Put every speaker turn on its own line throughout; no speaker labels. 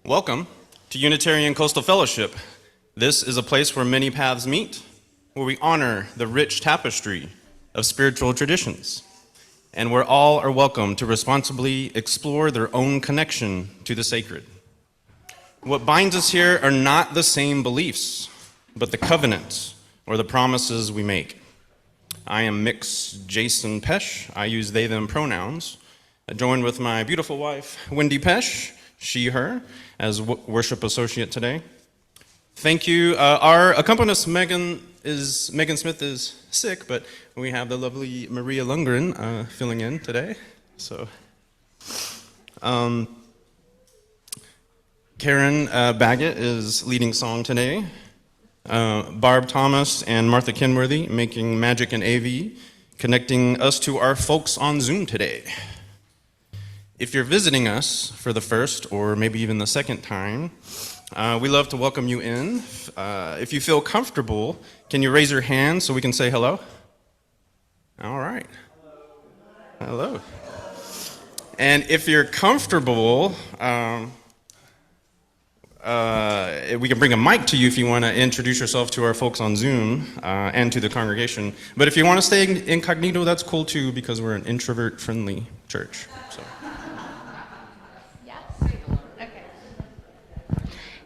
Welcome to Unitarian Coastal Fellowship. This is a place where many paths meet, where we honor the rich tapestry of spiritual traditions, and where all are welcome to responsibly explore their own connection to the sacred. What binds us here are not the same beliefs, but the covenants or the promises we make. I am Mix Jason Pesh. I use they, them pronouns. I joined with my beautiful wife, Wendy Pesh, she, her, as worship associate today. Thank you. Our accompanist, Megan Smith, is sick, but we have the lovely Maria Lundgren filling in today. So, Karen Baggett is leading song today. Barb Thomas and Martha Kenworthy making magic and AV, connecting us to our folks on Zoom today. If you're visiting us for the first or maybe even the second time, we love to welcome you in. If you feel comfortable, can you raise your hand so we can say hello? All right. Hello. And if you're comfortable, we can bring a mic to you if you want to introduce yourself to our folks on Zoom and to the congregation. But if you want to stay incognito, that's cool too, because we're an introvert-friendly church. So.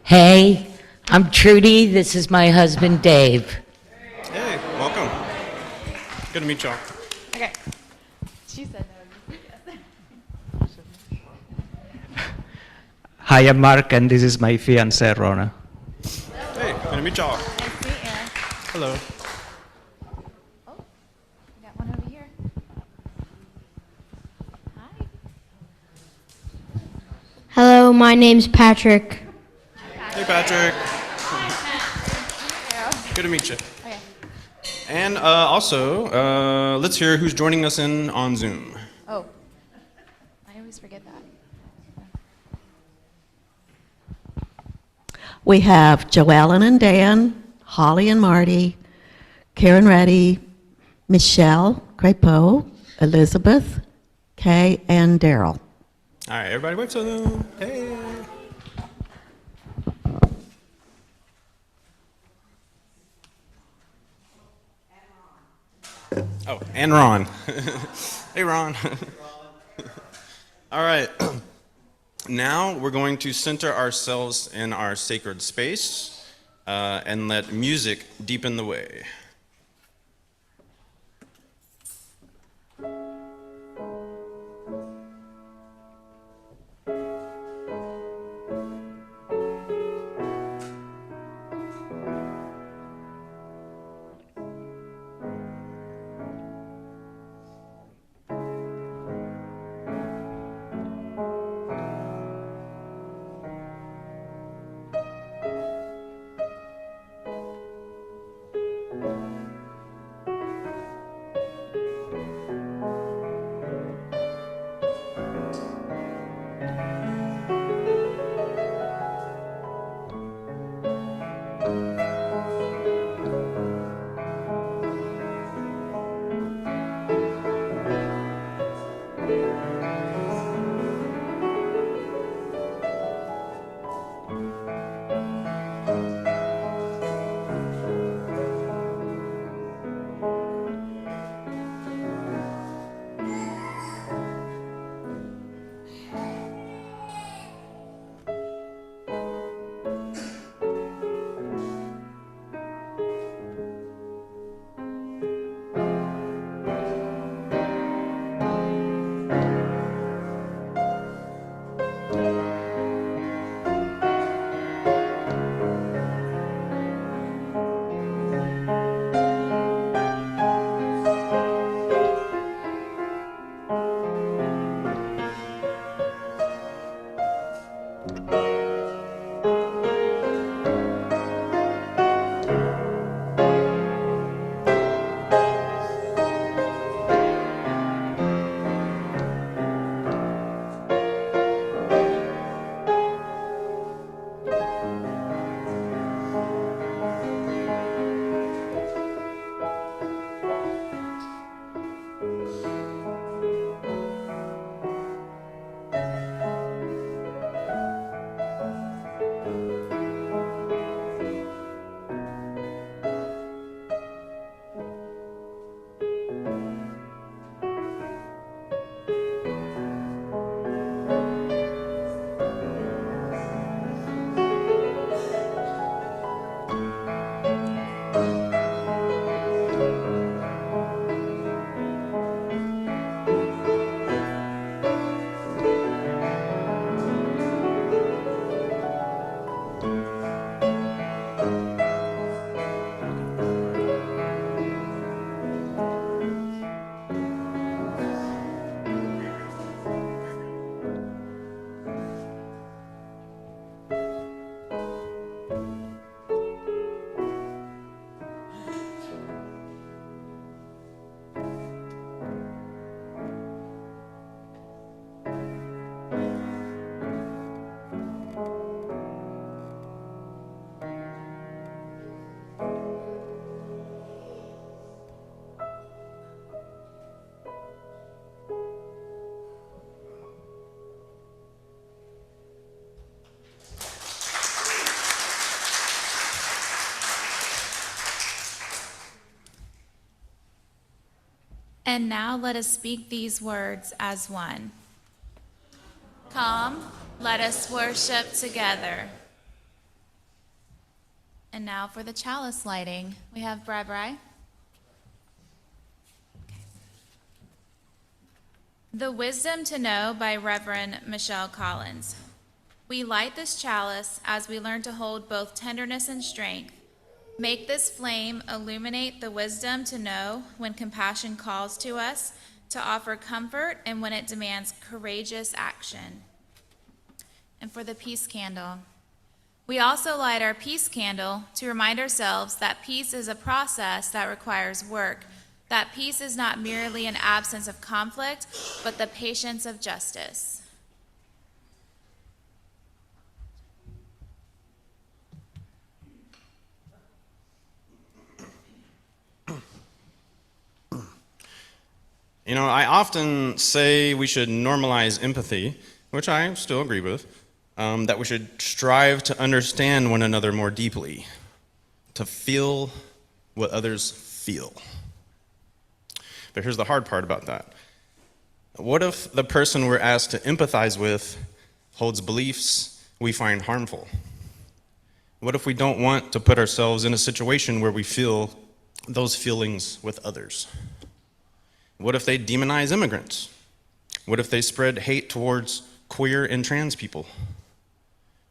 Hey, I'm Trudy. This is my husband, Dave.
Hey, welcome. Good to meet y'all.
Okay. She said no.
Hi, I'm Mark, and this is my fiancée, Rona.
Hey, good to meet y'all.
Nice to meet you.
Hello.
Oh, we got one over here. Hi.
Hello, my name's Patrick.
Hey, Patrick. Good to meet you.
Okay.
And also, let's hear who's joining us in on Zoom.
Oh, I always forget that.
We have Joellen and Dan, Holly and Marty, Karen Reddy, Michelle Crepeau, Elizabeth, Kay, and Daryl.
All right, everybody wave to them. Hey. Oh, and Ron. Hey, Ron. All right. Now we're going to center ourselves in our sacred space and let music deepen the way.
And now let us speak these words as one. Come, let us worship together. And now for the chalice lighting, we have Bri. The Wisdom to Know by Reverend Michelle Collins. We light this chalice as we learn to hold both tenderness and strength. Make this flame illuminate the wisdom to know when compassion calls to us, to offer comfort, and when it demands courageous action. And for the peace candle. We also light our peace candle to remind ourselves that peace is a process that requires work, that peace is not merely an absence of conflict, but the patience of justice.
You know, I often say we should normalize empathy, which I still agree with, that we should strive to understand one another more deeply, to feel what others feel. But here's the hard part about that. What if the person we're asked to empathize with holds beliefs we find harmful? What if we don't want to put ourselves in a situation where we feel those feelings with others? What if they demonize immigrants? What if they spread hate towards queer and trans people?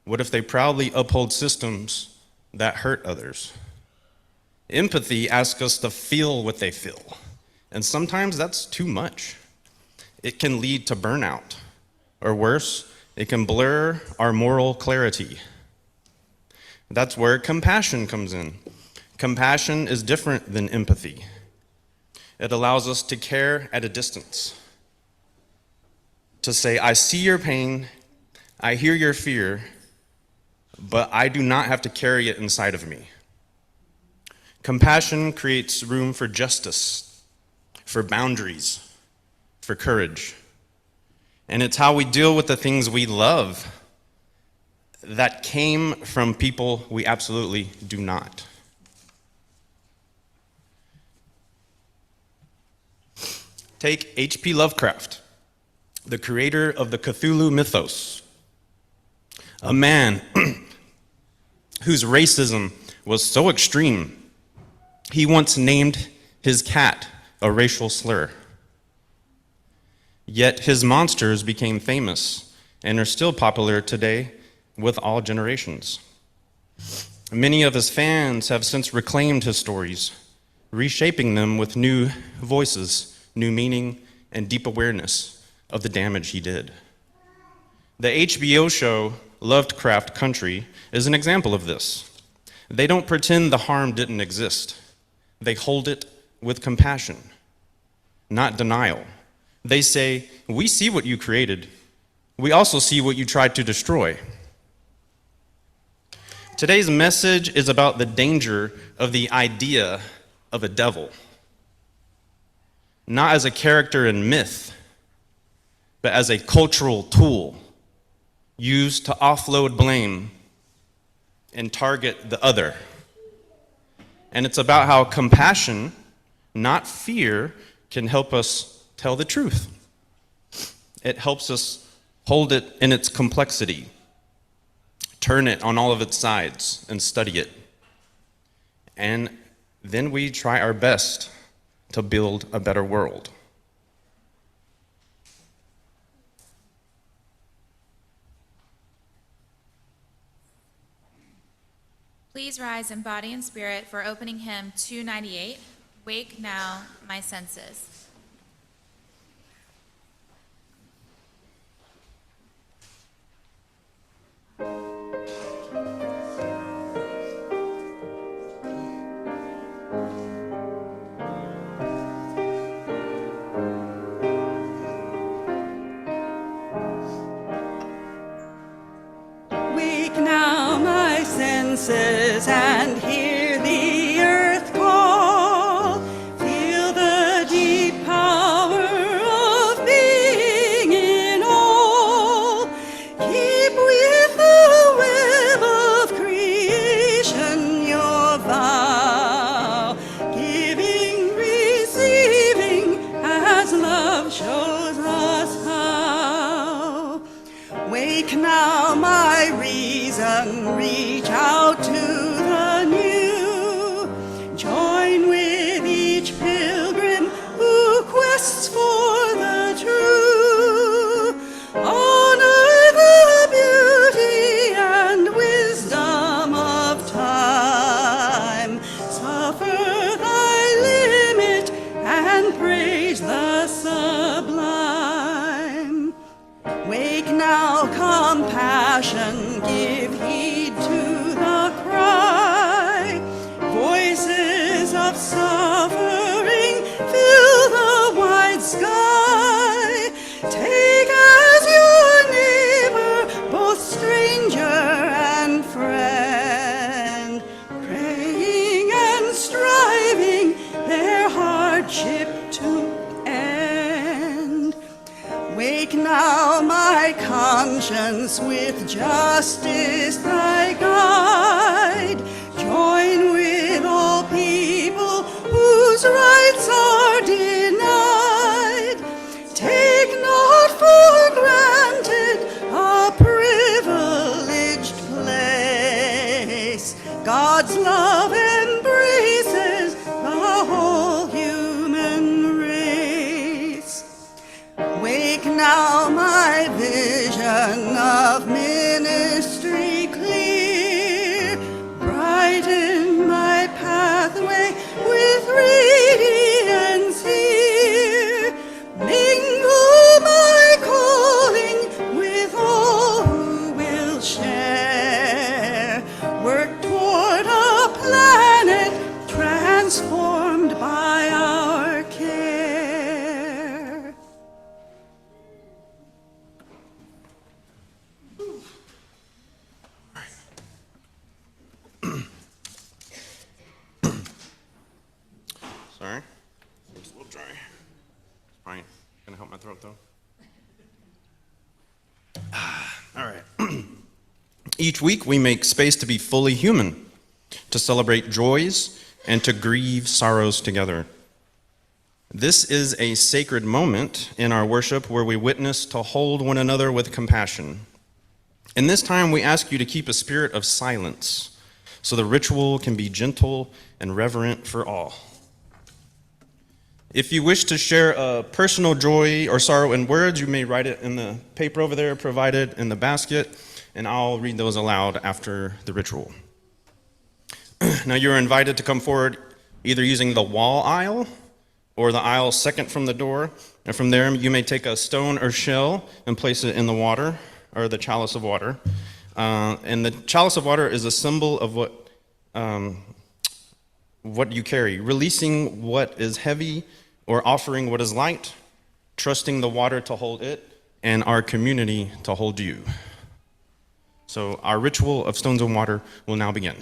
What if they proudly uphold systems that hurt others? Empathy asks us to feel what they feel, and sometimes that's too much. It can lead to burnout, or worse, it can blur our moral clarity. That's where compassion comes in. Compassion is different than empathy. It allows us to care at a distance, to say, I see your pain, I hear your fear, but I do not have to carry it inside of me. Compassion creates room for justice, for boundaries, for courage. And it's how we deal with the things we love that came from people we absolutely do not. Take H.P. Lovecraft, the creator of the Cthulhu mythos, a man whose racism was so extreme, he once named his cat a racial slur. Yet his monsters became famous and are still popular today with all generations. Many of his fans have since reclaimed his stories, reshaping them with new voices, new meaning, and deep awareness of the damage he did. The HBO show Lovecraft Country is an example of this. They don't pretend the harm didn't exist. They hold it with compassion, not denial. They say, we see what you created. We also see what you tried to destroy. Today's message is about the danger of the idea of a devil. Not as a character in myth, but as a cultural tool used to offload blame and target the other. And it's about how compassion, not fear, can help us tell the truth. It helps us hold it in its complexity, turn it on all of its sides, and study it. And then we try our best to build a better world.
Please rise in body and spirit for opening hymn 298, Wake Now My Senses.
Wake now my senses and hear the earth call. Feel the deep power of being in all. Keep with the web of creation your vow, giving, receiving, Wake now, my reason, reach out to the new. Join with each pilgrim who quests for the true. Honor the beauty and wisdom of time. Suffer thy limit and praise the sublime. Wake now, compassion, give heed to the cry. Voices of suffering fill the wide sky. Take as your neighbor both stranger and friend, praying and striving their hardship to end. Wake now, my conscience, with justice thy guide. Join with all people whose rights are denied. Take not for granted a privileged place. God's love embraces the whole human race. Wake now, my vision of ministry clear. Brighten my pathway with radiance here. Mingle my calling with all who will share. Work toward a planet transformed by our care.
Sorry. It's a little dry. It's fine. Gonna help my throat though. All right. Each week we make space to be fully human, to celebrate joys and to grieve sorrows together. This is a sacred moment in our worship where we witness to hold one another with compassion. In this time, we ask you to keep a spirit of silence so the ritual can be gentle and reverent for all. If you wish to share a personal joy or sorrow in words, you may write it in the paper over there provided in the basket, and I'll read those aloud after the ritual. Now you're invited to come forward either using the wall aisle or the aisle second from the door, and from there you may take a stone or shell and place it in the water, or the chalice of water. And the chalice of water is a symbol of what you carry, releasing what is heavy or offering what is light, trusting the water to hold it and our community to hold you. So our ritual of stones and water will now begin.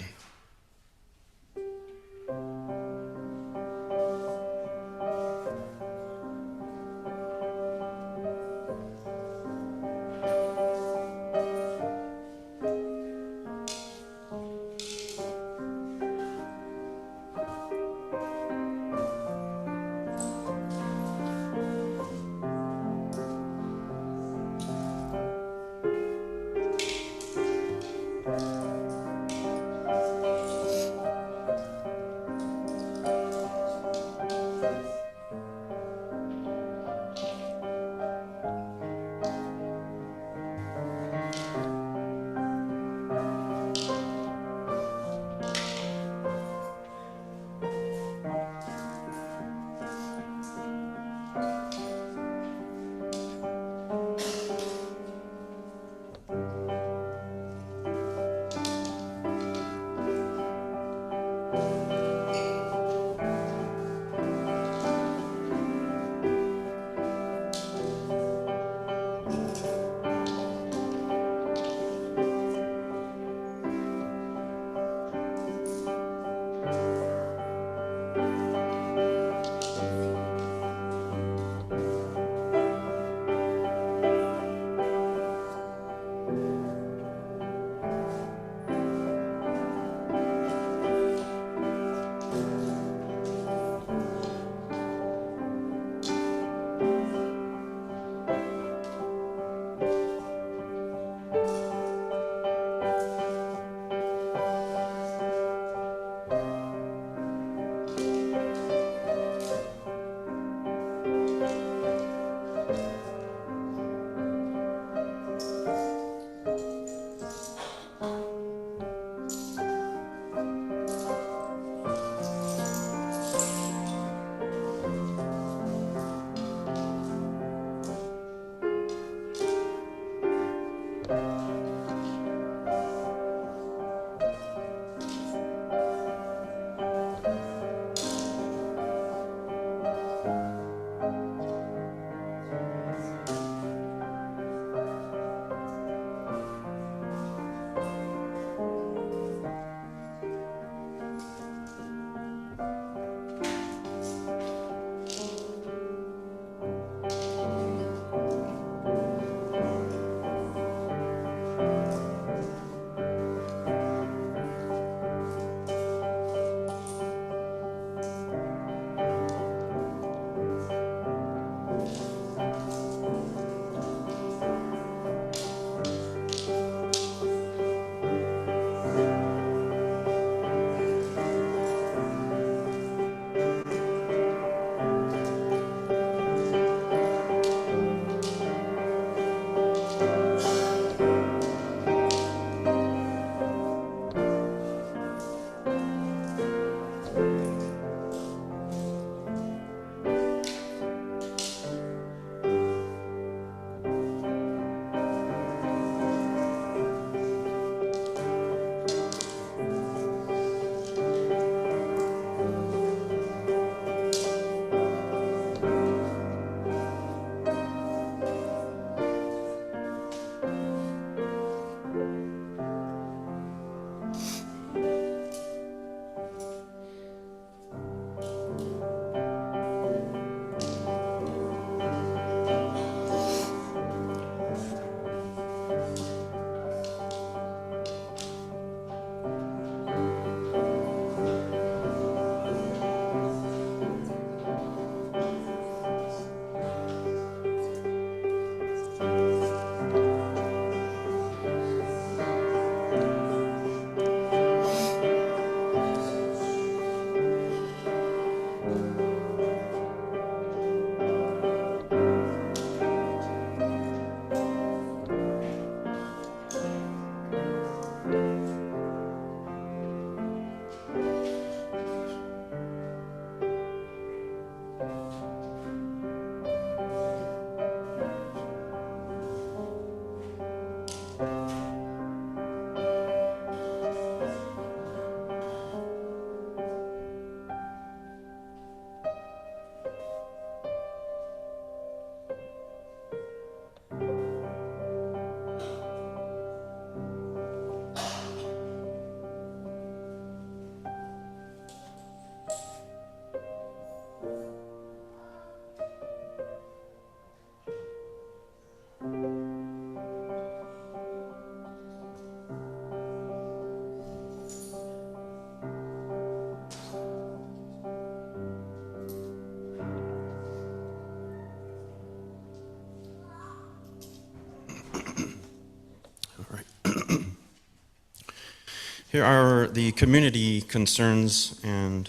Here are the community concerns and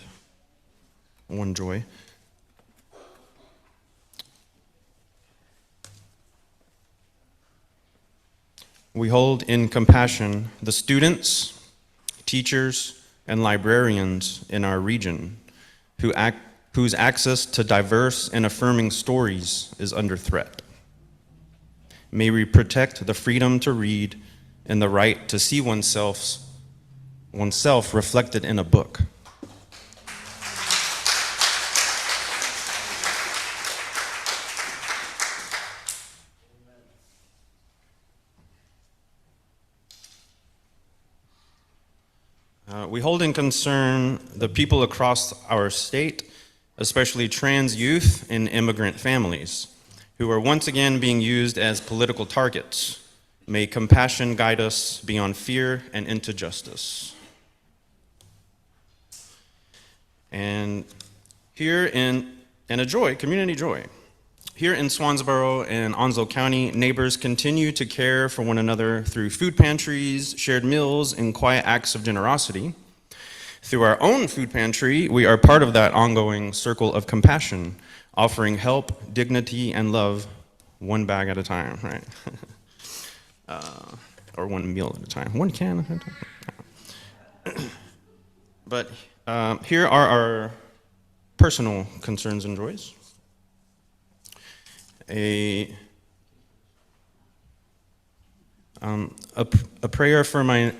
one joy. We hold in compassion the students, teachers, and librarians in our region whose access to diverse and affirming stories is under threat. May we protect the freedom to read and the right to see oneself reflected in a book. We hold in concern the people across our state, especially trans youth and immigrant families, who are once again being used as political targets. May compassion guide us beyond fear and into justice. And a joy, community joy. Here in Swansboro and Onslow County, neighbors continue to care for one another through food pantries, shared meals, and quiet acts of generosity. Through our own food pantry, we are part of that ongoing circle of compassion, offering help, dignity, and love one bag at a time, right? Or one meal at a time, one can at a time. But here are our personal concerns and joys. A prayer for my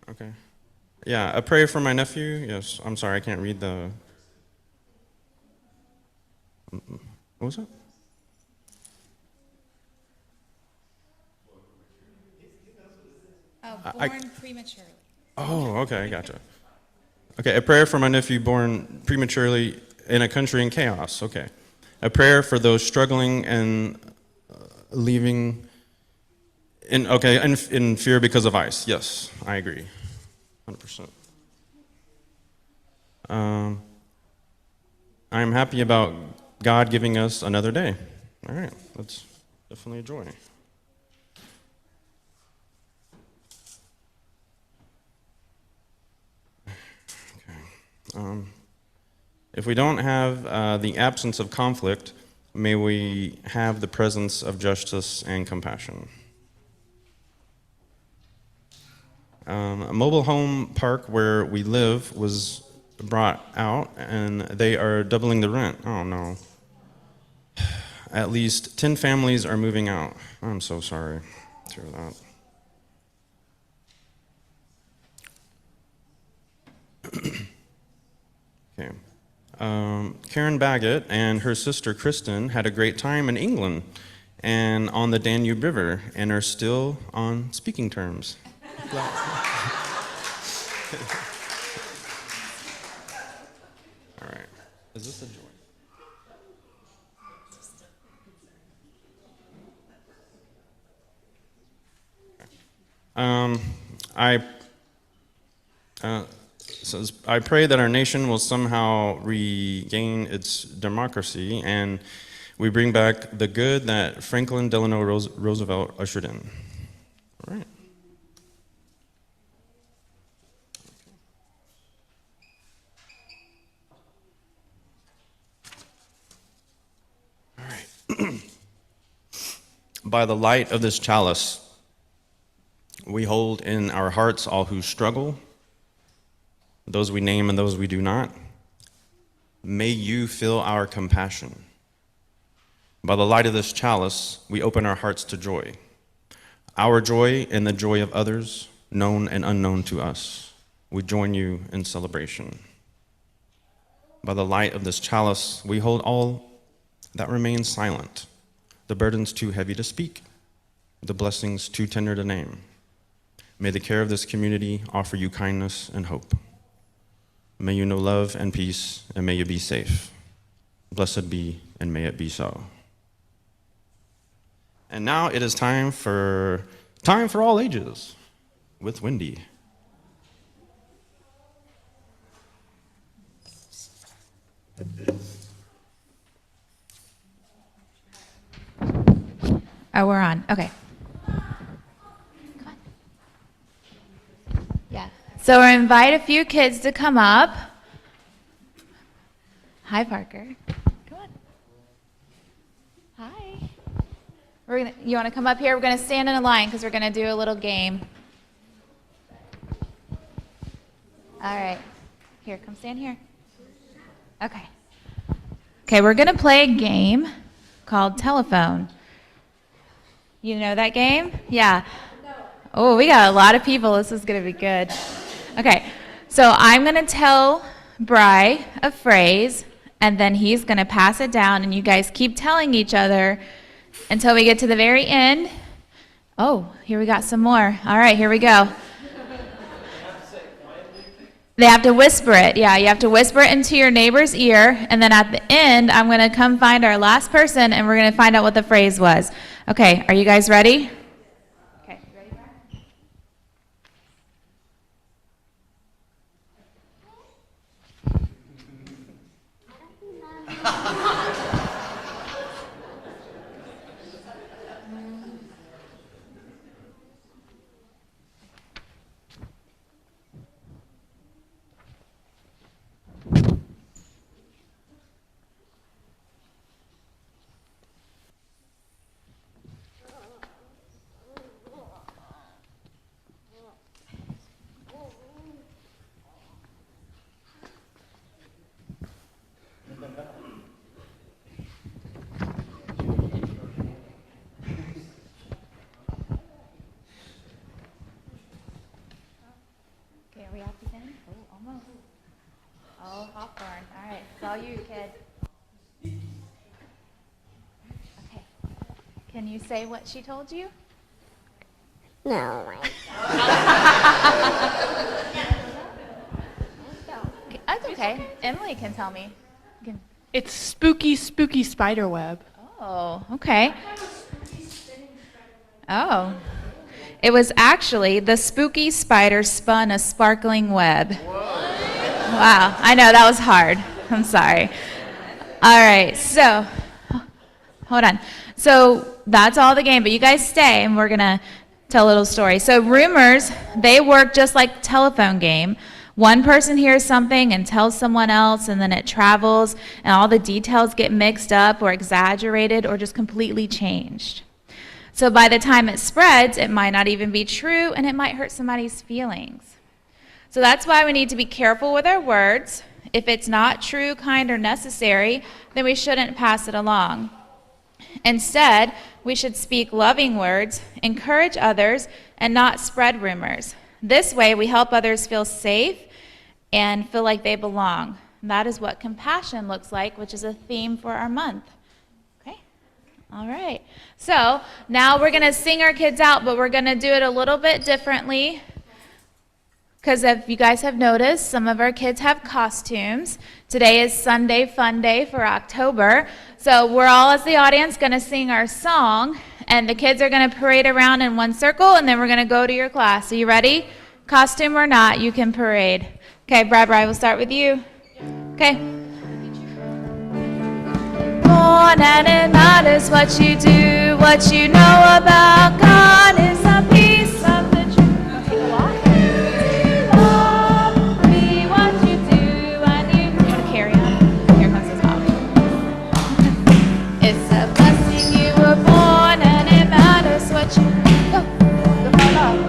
okay. Yeah, a prayer for my nephew. Yes, I'm sorry, I can't read the. What was that?
Born prematurely.
Oh, okay, gotcha. Okay, a prayer for my nephew born prematurely in a country in chaos. Okay. A prayer for those struggling and leaving in fear because of ICE. Yes, I agree. 100%. I am happy about God giving us another day. All right, that's definitely a joy. If we don't have the absence of conflict, may we have the presence of justice and compassion. A mobile home park where we live was brought out, and they are doubling the rent. Oh no. At least 10 families are moving out. I'm so sorry to hear that. Okay. Karen Baggett and her sister Kristen had a great time in England and on the Danube River and are still on speaking terms. All right. Is this a joy? I pray that our nation will somehow regain its democracy and we bring back the good that Franklin Delano Roosevelt ushered in. All right. All right. By the light of this chalice, we hold in our hearts all who struggle, those we name and those we do not. May you fill our compassion. By the light of this chalice, we open our hearts to joy. Our joy and the joy of others, known and unknown to us. We join you in celebration. By the light of this chalice, we hold all that remains silent, the burdens too heavy to speak, the blessings too tender to name. May the care of this community offer you kindness and hope. May you know love and peace, and may you be safe. Blessed be, and may it be so. And now it is time for all ages with Wendy.
Oh, we're on. Okay. Come on. Yeah. So we'll invite a few kids to come up. Hi, Parker. Come on. Hi. You want to come up here? We're going to stand in a line because we're going to do a little game. All right. Here, come stand here. Okay. Okay, we're going to play a game called Telephone. You know that game? Yeah. Oh, we got a lot of people. This is going to be good. Okay, so I'm going to tell Bri a phrase, and then he's going to pass it down, and you guys keep telling each other until we get to the very end. Oh, here we got some more. All right, here we go. They have to whisper it. Yeah, you have to whisper it into your neighbor's ear, and then at the end, I'm going to come find our last person, and we're going to find out what the phrase was. Okay, are you guys ready? Okay, ready? Okay, are we at the end? Oh, almost. Oh, Hawthorne. All right, it's all you, kid. Okay. Can you say what she told you?
No.
That's okay. Emily can tell me.
It's spooky, spooky spider web.
Oh, okay. Oh. It was actually the spooky spider spun a sparkling web. Wow, I know that was hard. I'm sorry. All right, so hold on. So that's all the game, but you guys stay and we're going to tell a little story. So rumors, they work just like a telephone game. One person hears something and tells someone else, and then it travels, and all the details get mixed up or exaggerated or just completely changed. So by the time it spreads, it might not even be true, and it might hurt somebody's feelings. So that's why we need to be careful with our words. If it's not true, kind, or necessary, then we shouldn't pass it along. Instead, we should speak loving words, encourage others, and not spread rumors. This way, we help others feel safe and feel like they belong. And that is what compassion looks like, which is a theme for our month. Okay? All right. So now we're going to sing our kids out, but we're going to do it a little bit differently. Because if you guys have noticed, some of our kids have costumes. Today is Sunday Fun Day for October. So we're all, as the audience, going to sing our song. And the kids are going to parade around in one circle, and then we're going to go to your class. Are you ready? Costume or not, you can parade. Okay, Bri, we'll start with you. Okay. Born and it matters what you do, what you know about God is a piece of the truth. Okay, go on. Love, be what you do, and you want to carry on. Here comes his mom. It's a blessing you were born, and it matters what you go. Go, go, go.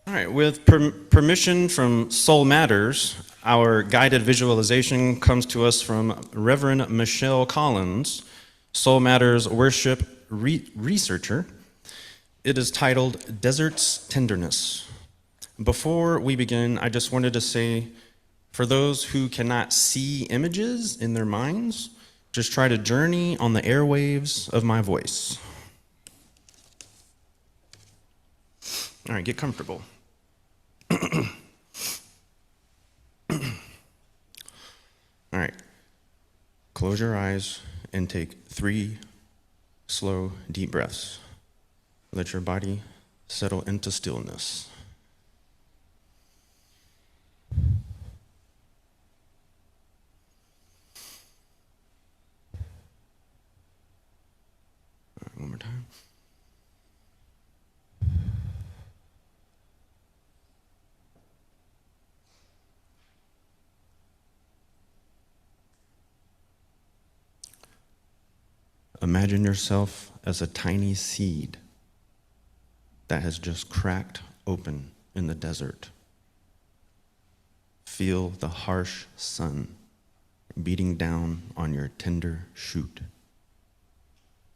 All right, with permission from Soul Matters, Our guided visualization comes to us from Reverend Michelle Collins, Soul Matters worship researcher. It is titled Desert's Tenderness. Before we begin, I just wanted to say, for those who cannot see images in their minds, just try to journey on the airwaves of my voice. All right, get comfortable. All right, close your eyes and take 3 slow, deep breaths. Let your body settle into stillness. All right, one more time. Imagine yourself as a tiny seed that has just cracked open in the desert. Feel the harsh sun beating down on your tender shoot.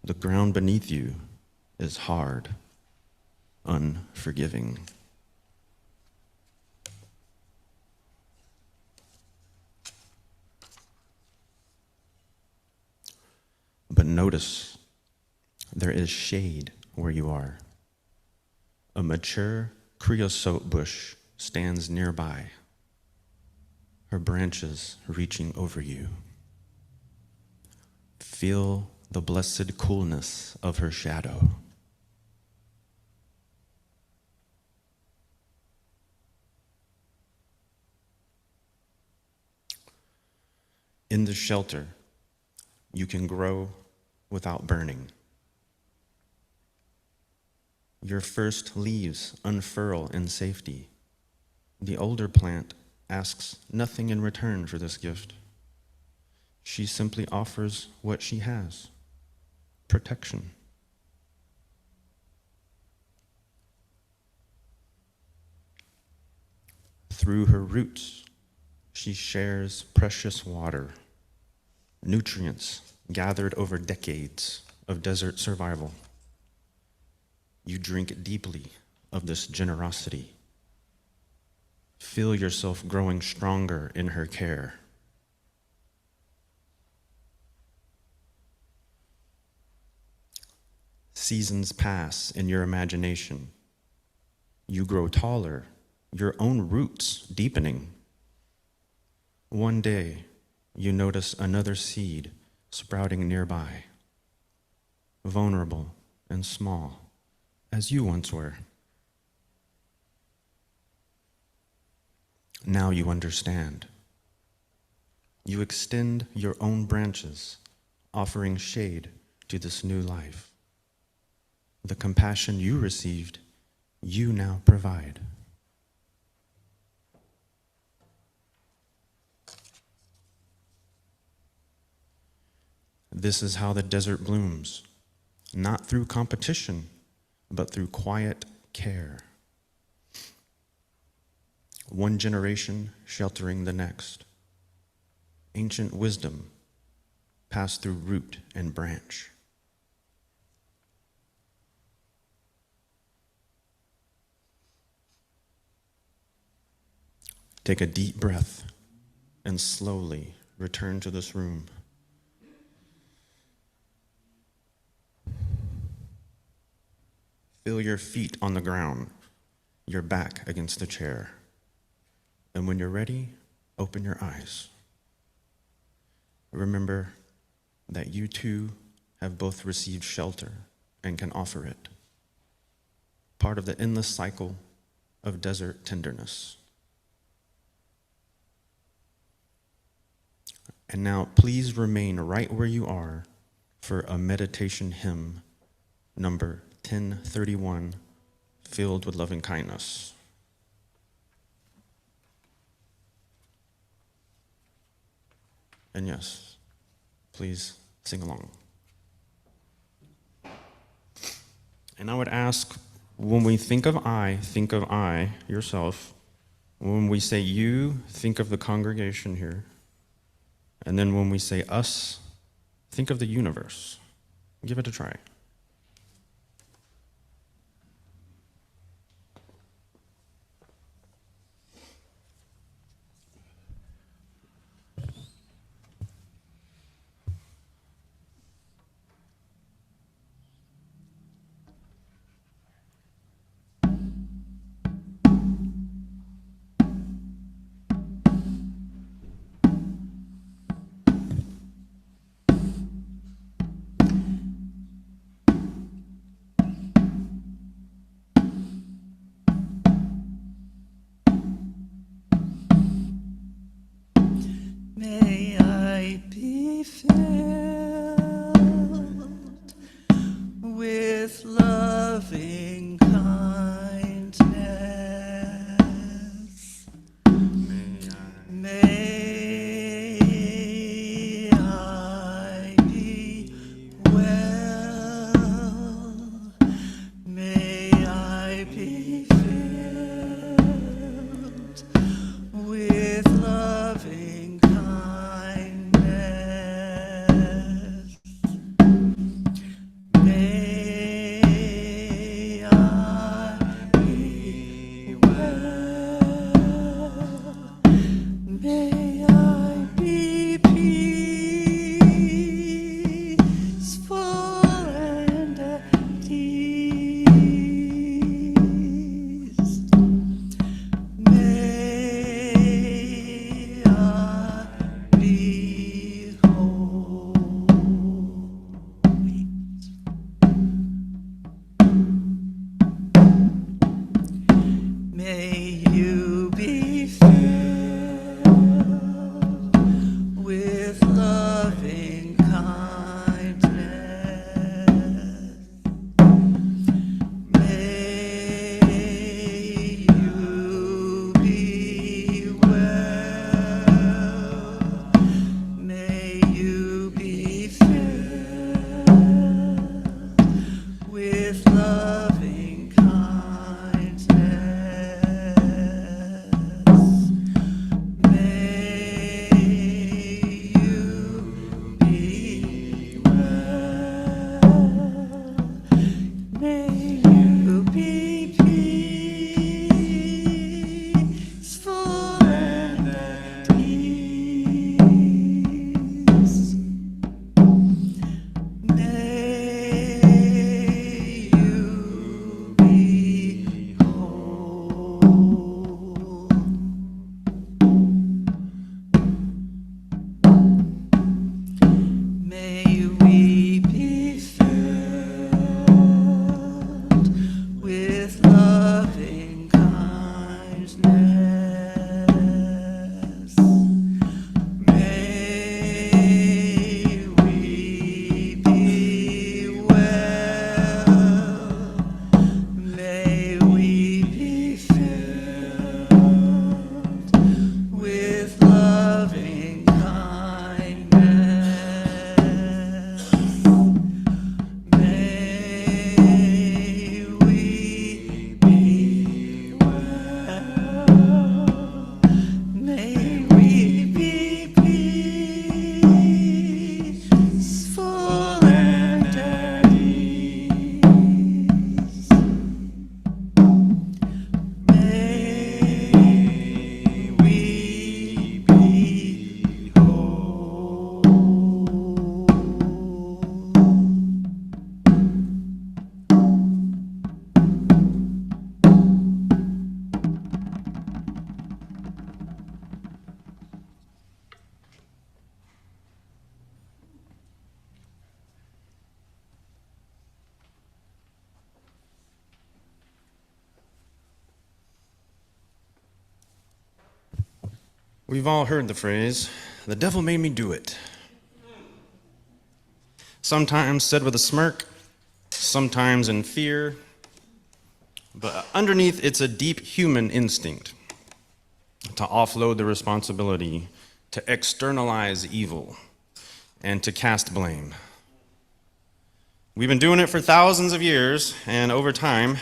The ground beneath you is hard, unforgiving. But notice there is shade where you are. A mature creosote bush stands nearby, her branches reaching over you. Feel the blessed coolness of her shadow. In the shelter, you can grow without burning. Your first leaves unfurl in safety. The older plant asks nothing in return for this gift. She simply offers what she has: protection. Through her roots, she shares precious water, nutrients gathered over decades of desert survival. You drink deeply of this generosity. Feel yourself growing stronger in her care. Seasons pass in your imagination. You grow taller, your own roots deepening. One day, you notice another seed sprouting nearby, vulnerable and small, as you once were. Now you understand. You extend your own branches, offering shade to this new life. The compassion you received, you now provide. This is how the desert blooms, not through competition, but through quiet care. One generation sheltering the next. Ancient wisdom passed through root and branch. Take a deep breath and slowly return to this room. Feel your feet on the ground, your back against the chair. And when you're ready, open your eyes. Remember that you too have both received shelter and can offer it. Part of the endless cycle of desert tenderness. And now please remain right where you are for a meditation hymn, number 1031, Filled with Loving Kindness. And yes, please sing along. And I would ask, when we think of I, yourself, When we say you, think of the congregation here. And then when we say us, think of the universe. Give it a try.
May I be filled with loving kindness. May I be well. May I be filled with loving kindness. May I be well. May I be peaceful and at ease. May I be holy. May you be filled with loving kindness. May you be well. May you be filled with loving kindness. May you be well. May you be peaceful and at ease. May you be whole. May we be filled with loving kindness. May we be well. May we be filled with loving kindness. May we be well. May we be peaceful and at ease. May we be whole.
We've all heard the phrase, the devil made me do it. Sometimes said with a smirk, sometimes in fear, but underneath it's a deep human instinct to offload the responsibility, to externalize evil, and to cast blame. We've been doing it for thousands of years, and over time,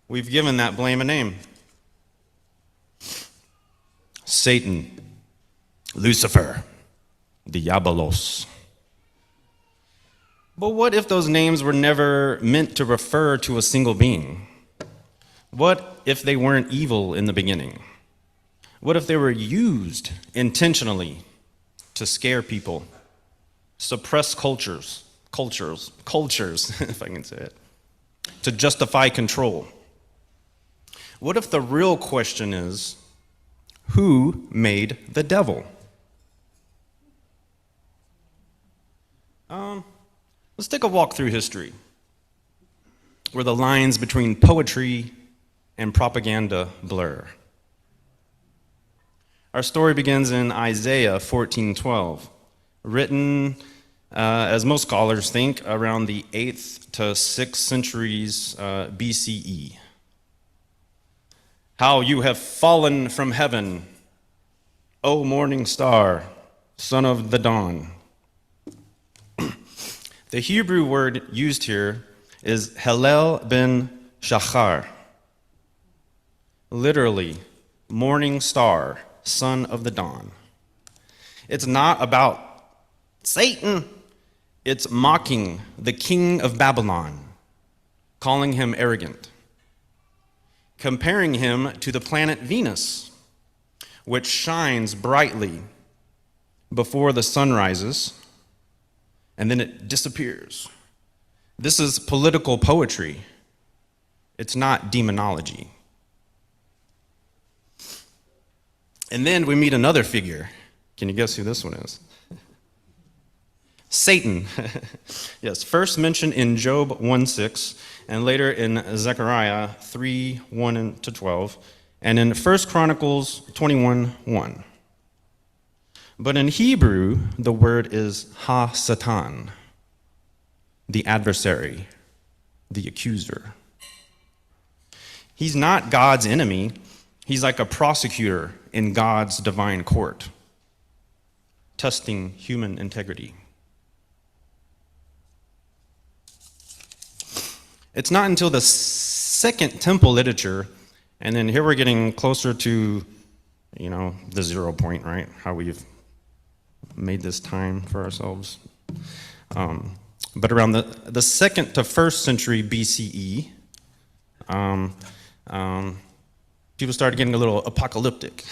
we've given that blame a name. Satan, Lucifer, Diabolos. But what if those names were never meant to refer to a single being? What if they weren't evil in the beginning? What if they were used intentionally to scare people, suppress cultures, if I can say it, to justify control? What if the real question is, who made the devil? Let's take a walk through history, where the lines between poetry and propaganda blur. Our story begins in Isaiah 14:12, written, as most scholars think, around the 8th to 6th centuries BCE. How you have fallen from heaven, O morning star, son of the dawn. The Hebrew word used here is Hallel ben Shachar, literally, morning star, son of the dawn. It's not about Satan, it's mocking the king of Babylon, calling him arrogant, comparing him to the planet Venus, which shines brightly before the sun rises, and then it disappears. This is political poetry. It's not demonology. And then we meet another figure. Can you guess who this one is? Satan. Yes, first mentioned in Job 1:6, and later in Zechariah 3:1-12, and in 1 Chronicles 21:1. But in Hebrew, the word is ha-satan, the adversary, the accuser. He's not God's enemy. He's like a prosecutor in God's divine court, testing human integrity. It's not until the Second Temple literature, and then here we're getting closer to, the 0 point, right? How we've made this time for ourselves. But around the 2nd to 1st century BCE, people started getting a little apocalyptic.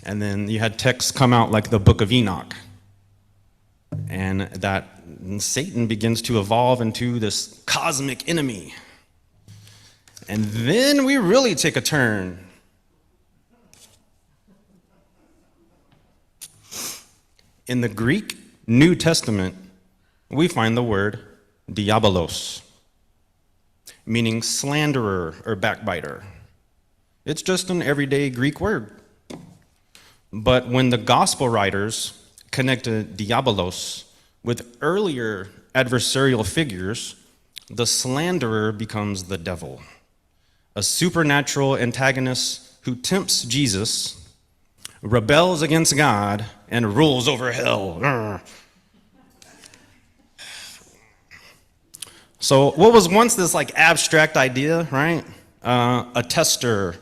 And then you had texts come out like the Book of Enoch. And that Satan begins to evolve into this cosmic enemy. And then we really take a turn. In the Greek New Testament, we find the word diabolos, meaning slanderer or backbiter. It's just an everyday Greek word. But when the gospel writers connected diabolos with earlier adversarial figures, the slanderer becomes the devil, a supernatural antagonist who tempts Jesus, rebels against God, and rules over hell. So what was once this abstract idea, right? A tester,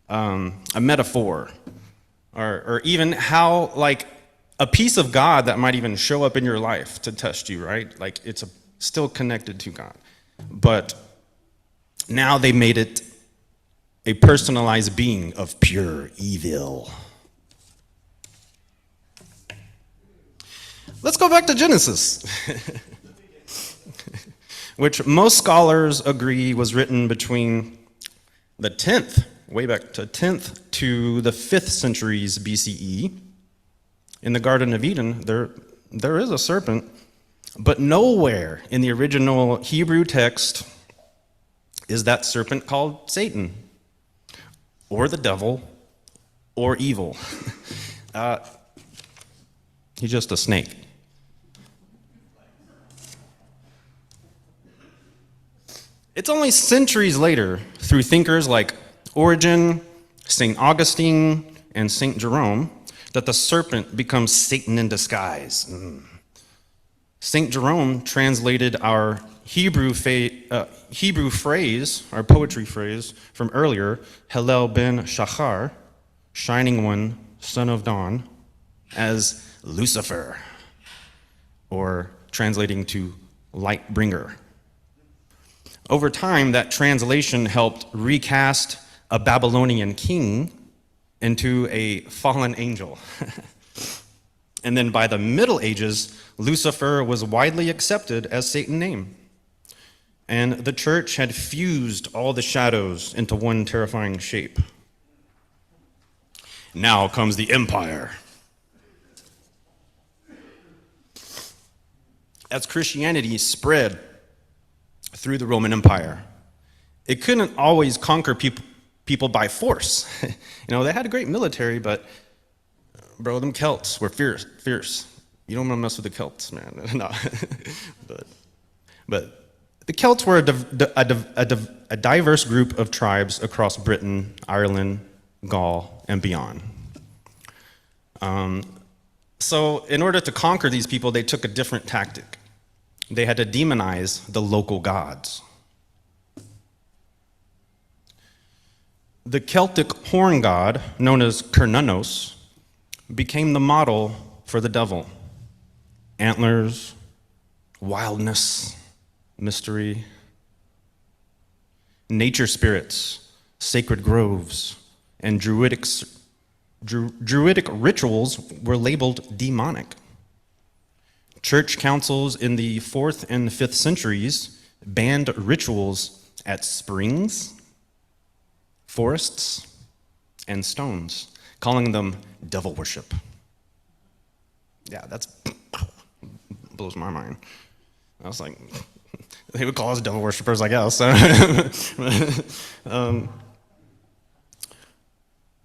a metaphor, or even how a piece of God that might even show up in your life to test you, right? It's still connected to God. But now they made it a personalized being of pure evil. Let's go back to Genesis, which most scholars agree was written between the 10th, way back to 10th to the 5th centuries BCE. In the Garden of Eden, there is a serpent, but nowhere in the original Hebrew text is that serpent called Satan, or the devil, or evil. He's just a snake. It's only centuries later, through thinkers like Origen, St. Augustine, and St. Jerome, that the serpent becomes Satan in disguise. St. Jerome translated our Hebrew phrase, our poetry phrase from earlier, Hallel ben Shachar, shining one, son of dawn, as Lucifer, or translating to light bringer. Over time, that translation helped recast a Babylonian king into a fallen angel. And then by the Middle Ages, Lucifer was widely accepted as Satan's name. And the church had fused all the shadows into one terrifying shape. Now comes the empire. As Christianity spread through the Roman Empire, it couldn't always conquer people by force. They had a great military, but bro, them Celts were fierce. You don't want to mess with the Celts, man. No. But the Celts were a diverse group of tribes across Britain, Ireland, Gaul, and beyond. So in order to conquer these people, they took a different tactic. They had to demonize the local gods. The Celtic horn god, known as Cernunnos, became the model for the devil. Antlers, wildness, mystery. Nature spirits, sacred groves, and druidic rituals were labeled demonic. Church councils in the 4th and 5th centuries banned rituals at springs, forests, and stones, calling them devil worship. Yeah, that blows my mind. I was like, they would call us devil worshipers, I guess.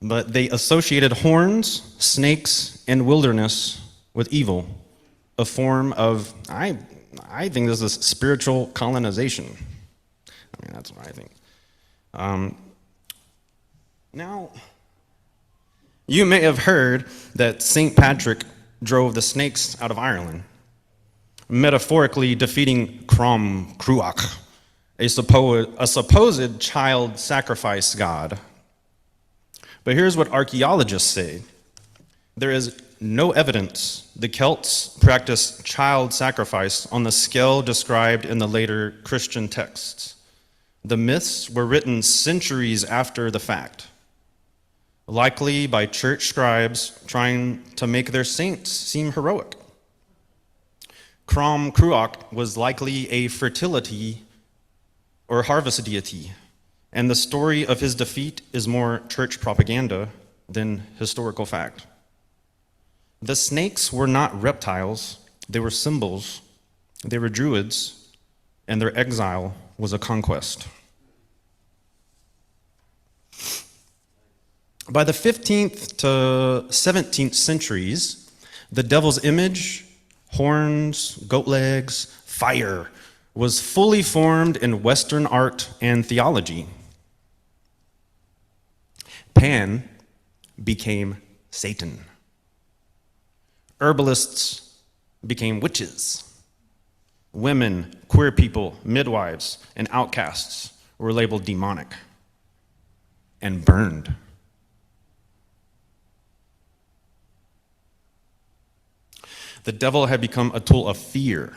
But they associated horns, snakes, and wilderness with evil, a form of, I think this is spiritual colonization. I mean, that's what I think. Now, you may have heard that St. Patrick drove the snakes out of Ireland, metaphorically defeating Crom Cruach, a supposed child sacrifice god. But here's what archaeologists say. There is no evidence the Celts practiced child sacrifice on the scale described in the later Christian texts. The myths were written centuries after the fact, likely by church scribes trying to make their saints seem heroic. Crom Cruach was likely a fertility or harvest deity, and the story of his defeat is more church propaganda than historical fact. The snakes were not reptiles, they were symbols, they were druids, and their exile was a conquest. By the 15th to 17th centuries, the devil's image, horns, goat legs, fire, was fully formed in Western art and theology. Pan became Satan. Herbalists became witches. Women, queer people, midwives, and outcasts were labeled demonic and burned. The devil had become a tool of fear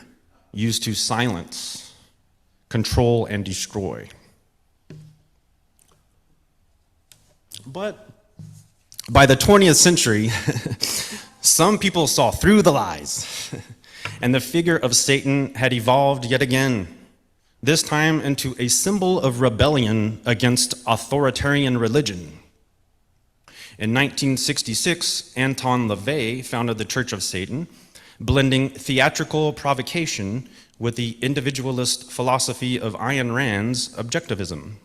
used to silence, control, and destroy. But by the 20th century, some people saw through the lies, and the figure of Satan had evolved yet again, this time into a symbol of rebellion against authoritarian religion. In 1966, Anton LaVey founded the Church of Satan, blending theatrical provocation with the individualist philosophy of Ayn Rand's objectivism,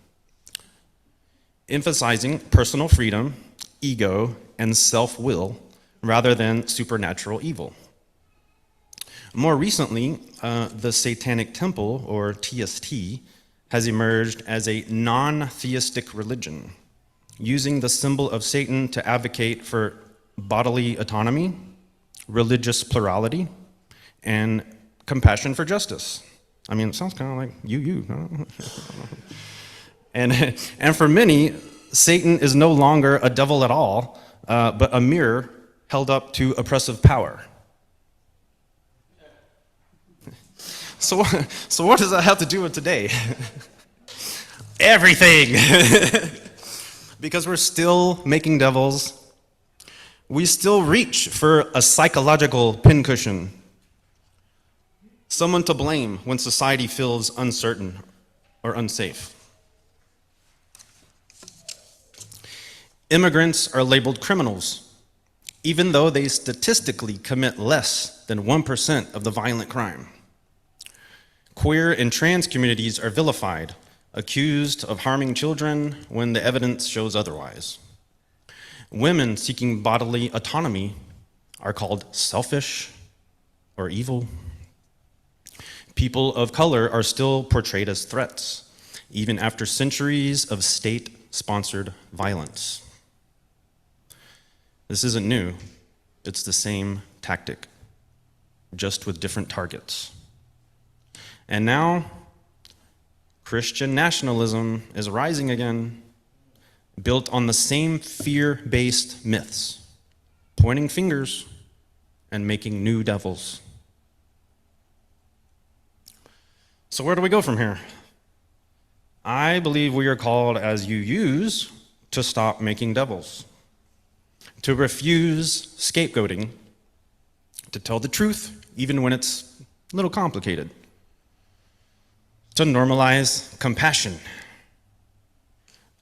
emphasizing personal freedom, ego, and self-will rather than supernatural evil. More recently, the Satanic Temple, or TST, has emerged as a non-theistic religion, using the symbol of Satan to advocate for bodily autonomy, religious plurality, and compassion for justice. I mean, it sounds kind of like you. Huh? And for many, Satan is no longer a devil at all, but a mirror held up to oppressive power. So what does that have to do with today? Everything. Because we're still making devils. We still reach for a psychological pincushion. Someone to blame when society feels uncertain or unsafe. Immigrants are labeled criminals, even though they statistically commit less than 1% of the violent crime. Queer and trans communities are vilified, accused of harming children when the evidence shows otherwise. Women seeking bodily autonomy are called selfish or evil. People of color are still portrayed as threats, even after centuries of state-sponsored violence. This isn't new. It's the same tactic, just with different targets. And now, Christian nationalism is rising again, built on the same fear-based myths, pointing fingers and making new devils. So where do we go from here? I believe we are called as UUs to stop making devils, to refuse scapegoating, to tell the truth even when it's a little complicated, to normalize compassion.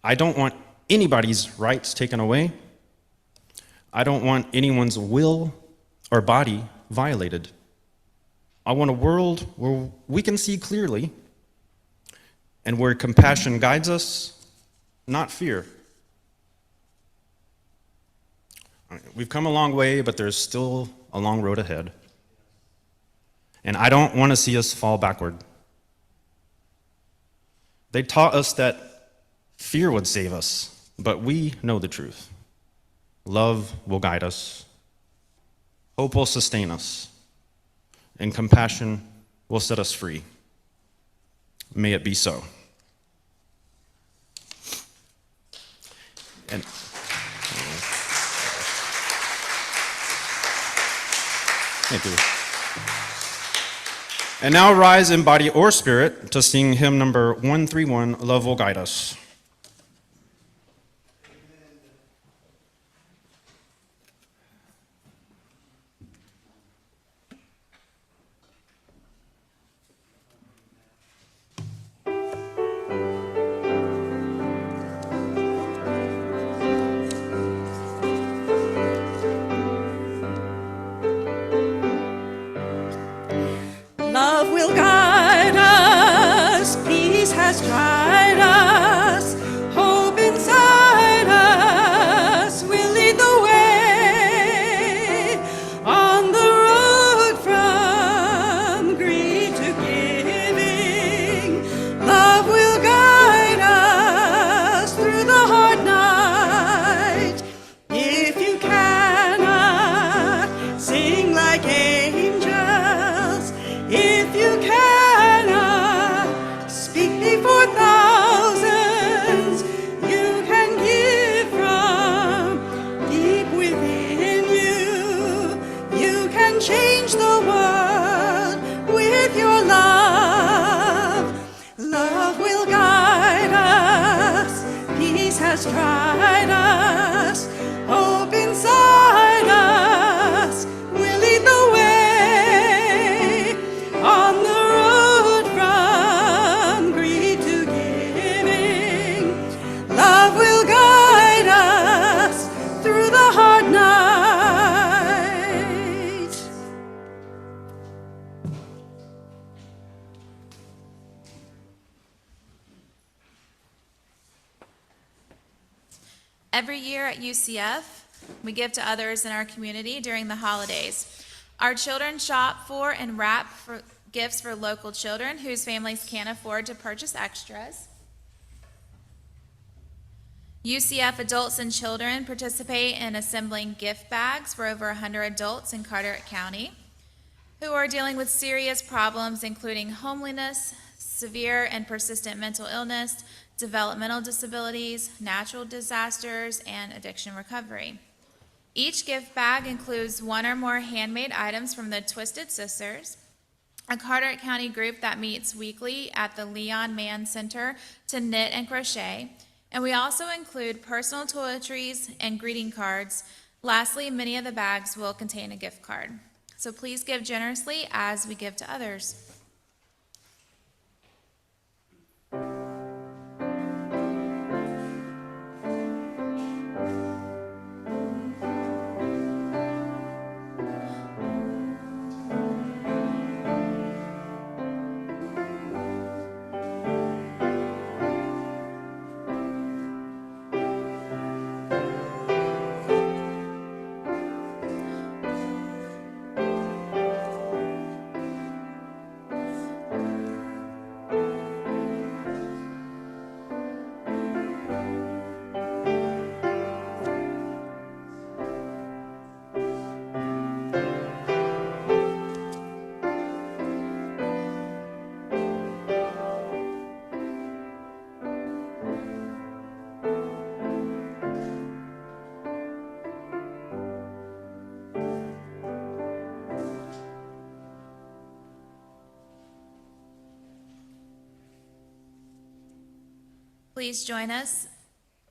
I don't want anybody's rights taken away. I don't want anyone's will or body violated. I want a world where we can see clearly and where compassion guides us, not fear. We've come a long way, but there's still a long road ahead. And I don't want to see us fall backward. They taught us that fear would save us, but we know the truth. Love will guide us. Hope will sustain us. And compassion will set us free. May it be so. And thank you. And now rise in body or spirit to sing hymn number 131, Love Will Guide Us.
Love will guide us, peace has tried us, hope inside us will lead the way on the road from greed to giving. Love will guide us through the hard night. If you cannot sing like angels, if you cannot speak before thousands, you can give from deep within you. You can change the world with your love. Love will guide us. Peace has tried us. Hope inside us will lead the way on the road from greed to giving. Love will guide us through the hard night.
Every year at UCF, we give to others in our community during the holidays. Our children shop for and wrap for gifts for local children whose families can't afford to purchase extras. UCF adults and children participate in assembling gift bags for over 100 adults in Carteret County who are dealing with serious problems including homelessness, severe and persistent mental illness, developmental disabilities, natural disasters, and addiction recovery. Each gift bag includes one or more handmade items from the Twisted Sisters, a Carteret County group that meets weekly at the Leon Mann Center to knit and crochet. And we also include personal toiletries and greeting cards. Lastly, many of the bags will contain a gift card. So please give generously as we give to others. Please join us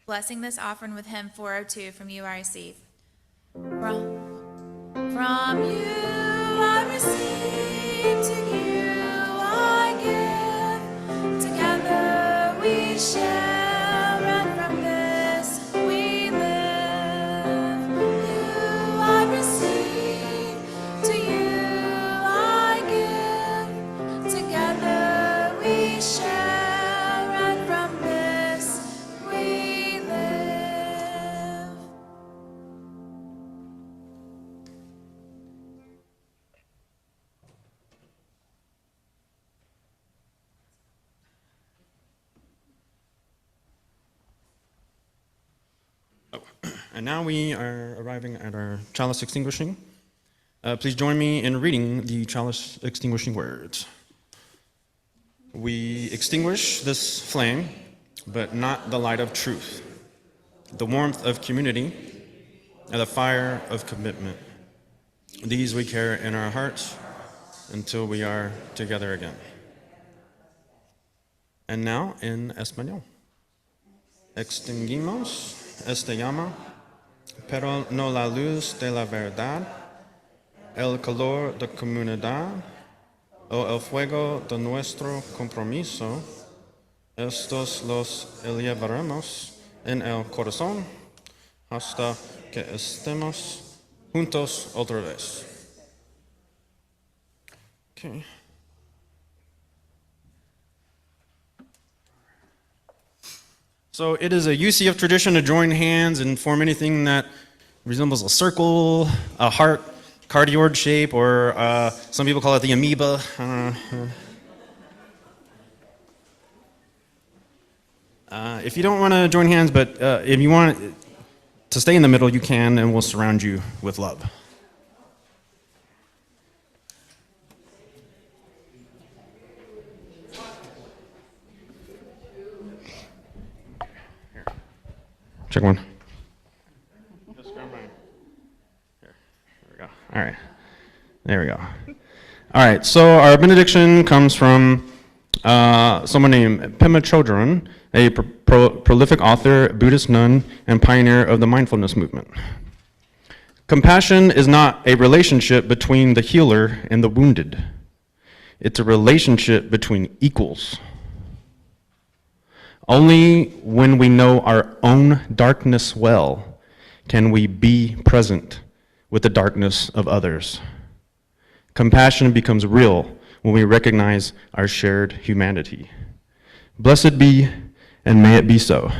blessing this offering with hymn 402 from URC. From you I receive, to you I give, together we share, and from this we live. You I receive, to you I give, together we share.
And now we are arriving at our chalice extinguishing. Please join me in reading the chalice extinguishing words. We extinguish this flame, but not the light of truth, the warmth of community, and the fire of commitment. These we carry in our hearts until we are together again. And now in Español. Extinguimos esta llama, pero no la luz de la verdad, el calor de comunidad, o el fuego de nuestro compromiso. Estos los elevaremos en el corazón hasta que estemos juntos otra vez. Okay. So it is a UCF tradition to join hands and form anything that resembles a circle, a heart, cardioid shape, or some people call it the amoeba. If you don't want to join hands, but if you want to stay in the middle, you can, and we'll surround you with love. Check one. Just grab mine. Here. There we go. All right. There we go. All right. So our benediction comes from someone named Pema Chodron, a prolific author, Buddhist nun, and pioneer of the mindfulness movement. Compassion is not a relationship between the healer and the wounded. It's a relationship between equals. Only when we know our own darkness well can we be present with the darkness of others. Compassion becomes real when we recognize our shared humanity. Blessed be, and may it be so.